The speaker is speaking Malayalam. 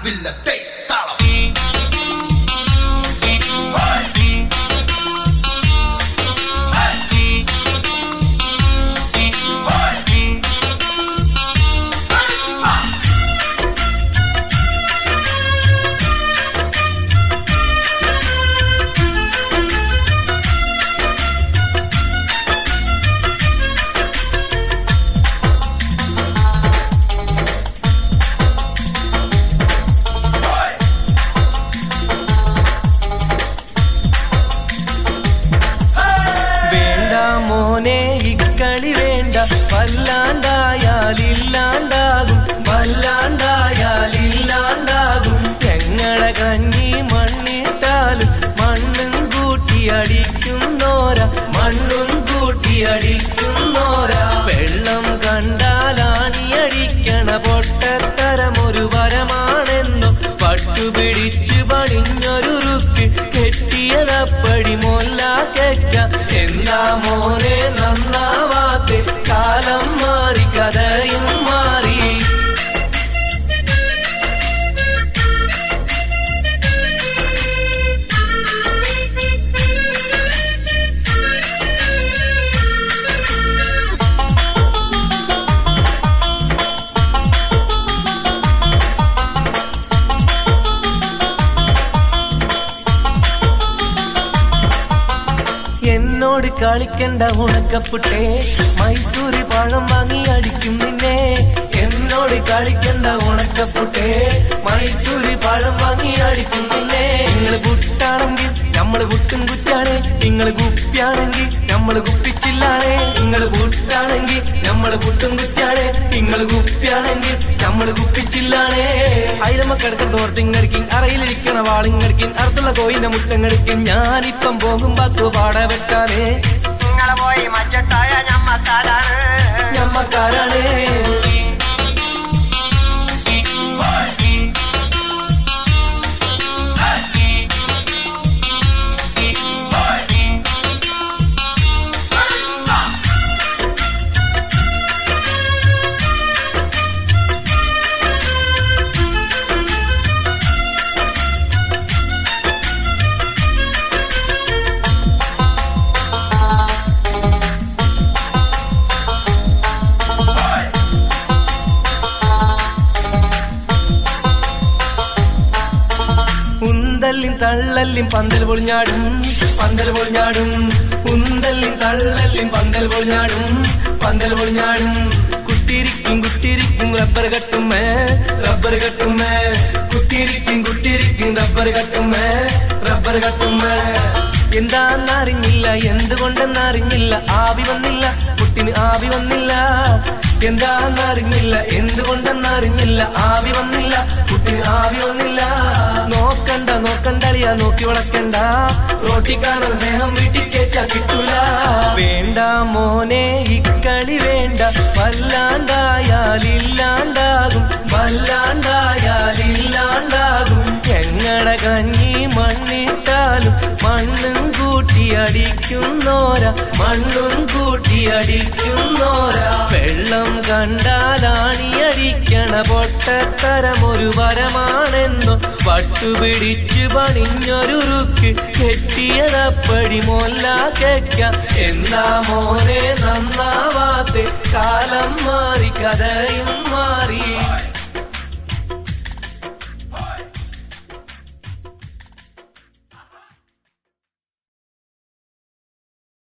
വില്ലത്തെ താളം. മോനെ ഇക്കളി വേണ്ട, വല്ലാണ്ടായാലില്ലാണ്ടാകും, വല്ലാണ്ടായാലില്ലാണ്ടാകും. ഞങ്ങളെ കഞ്ഞി മണ്ണിട്ടാലും മണ്ണും കൂട്ടി അടിക്കുന്നോര, മണ്ണും കൂട്ടി അടിക്കുന്നോര. വെള്ളം കണ്ടാലാണി അടിക്കണ പൊട്ടത്തരമൊരു വരമാണെന്നോ പട്ടുപിടിച്ച് പണിഞ്ഞൊരുറുക്ക് കെട്ടിയതപ്പടി മൊല്ലാക്ക. എന്താ മോനെ നന്നാവാത്തെ, കാലം മാറി കഥയും മാറി. എന്നോട് കളിക്കണ്ട ഉണക്കപ്പുട്ടേ, മൈസൂരി പഴം വാങ്ങി അടിക്കും നിന്നെ. എന്നോട് കളിക്കണ്ട ഉണക്കപ്പുട്ടേ, മൈസൂരി പഴം വാങ്ങി അടിക്കും നിന്നെ. നിങ്ങള് പുട്ടാണെങ്കിൽ നമ്മള് പുട്ടും കുറ്റാണ്, നിങ്ങള് കുപ്പിയാണെങ്കിൽ നമ്മള് കുപ്പിച്ചില്ലാണ്. നിങ്ങള് പുട്ടാണെങ്കിൽ നമ്മള് പുട്ടും കുറ്റാണ്, നിങ്ങള് കുപ്പിയാണെങ്കിൽ നമ്മള് കുപ്പിച്ചില്ലാണ്. അയിലമ്മ കിടക്കുന്ന തോർത്തിങ്ങടിക്കും, അറയിലിരിക്കണ വാളിങ്ങടിക്കും, അറുത്തുള്ള കോയിന്റെ മുട്ടങ്ങടിക്കും. ഞാനിപ്പം പോകും ബാക്കു പാട വെട്ടാനേ. നിങ്ങള് പോയി മച്ചട്ടായ ഞമ്മക്കാരാണ്, ഞമ്മക്കാരാണ്. ഉന്തല്ലിൻ തള്ളല്ലിൻ പന്തൽ പൊളിഞ്ഞാടും, പന്തൽ പൊളിഞ്ഞാടും. ഉന്തല്ലിൻ തള്ളല്ലിൻ പന്തൽ പൊളിഞ്ഞാടും, പന്തൽ പൊളിഞ്ഞാടും. കുത്തിരിക്കും കുത്തിരിക്കും റബ്ബർ കട്ടുമ്മേ, റബ്ബർ കട്ടുമ്മേ. കുത്തിരിക്കും കുത്തിരിക്കും റബ്ബർ കട്ടുമ്മേ, റബ്ബർ കട്ടുമ്മേ. എന്താന്നറിഞ്ഞില്ല, എന്തുകൊണ്ടെന്നറിഞ്ഞില്ല, ആവി വന്നില്ല കുട്ടിന്, ആവി വന്നില്ല. എന്താന്നറിഞ്ഞില്ല, എന്തുകൊണ്ടെന്നറിഞ്ഞില്ല, ആവി വന്നില്ല കുട്ടിന്, ആവി വന്നില്ല. നോക്കണ്ട നോക്കണ്ടളിയാ, നോക്കി വളക്കണ്ട, റോട്ടി കാണാൻ സ്നേഹം വീട്ടിൽ കേറ്റാ കിട്ടൂല. വേണ്ട മോനെ ഇക്കളി വേണ്ട, വല്ലാണ്ടായാലില്ലാണ്ടാകും, വല്ലാണ്ടായാലില്ലാണ്ടാകും. ഞങ്ങളുടെ കഞ്ഞി മണ്ണിട്ടാലും മണ്ണും കൂട്ടി അടിക്കുന്നോര, മണ്ണും കൂട്ടി അടിക്കുന്നോര. വെള്ളം കണ്ടാലാണി അടിക്കണ പൊട്ടത്തരമൊരു വരമാണെന്നോ പട്ടുപിടിച്ച് പണിഞ്ഞൊരുറുക്ക് കെട്ടിയതപ്പടി മൊല്ലാക്ക. എന്താ മോനെ നന്നാവാത്തെ, കാലം മാറി കഥയും മാറി.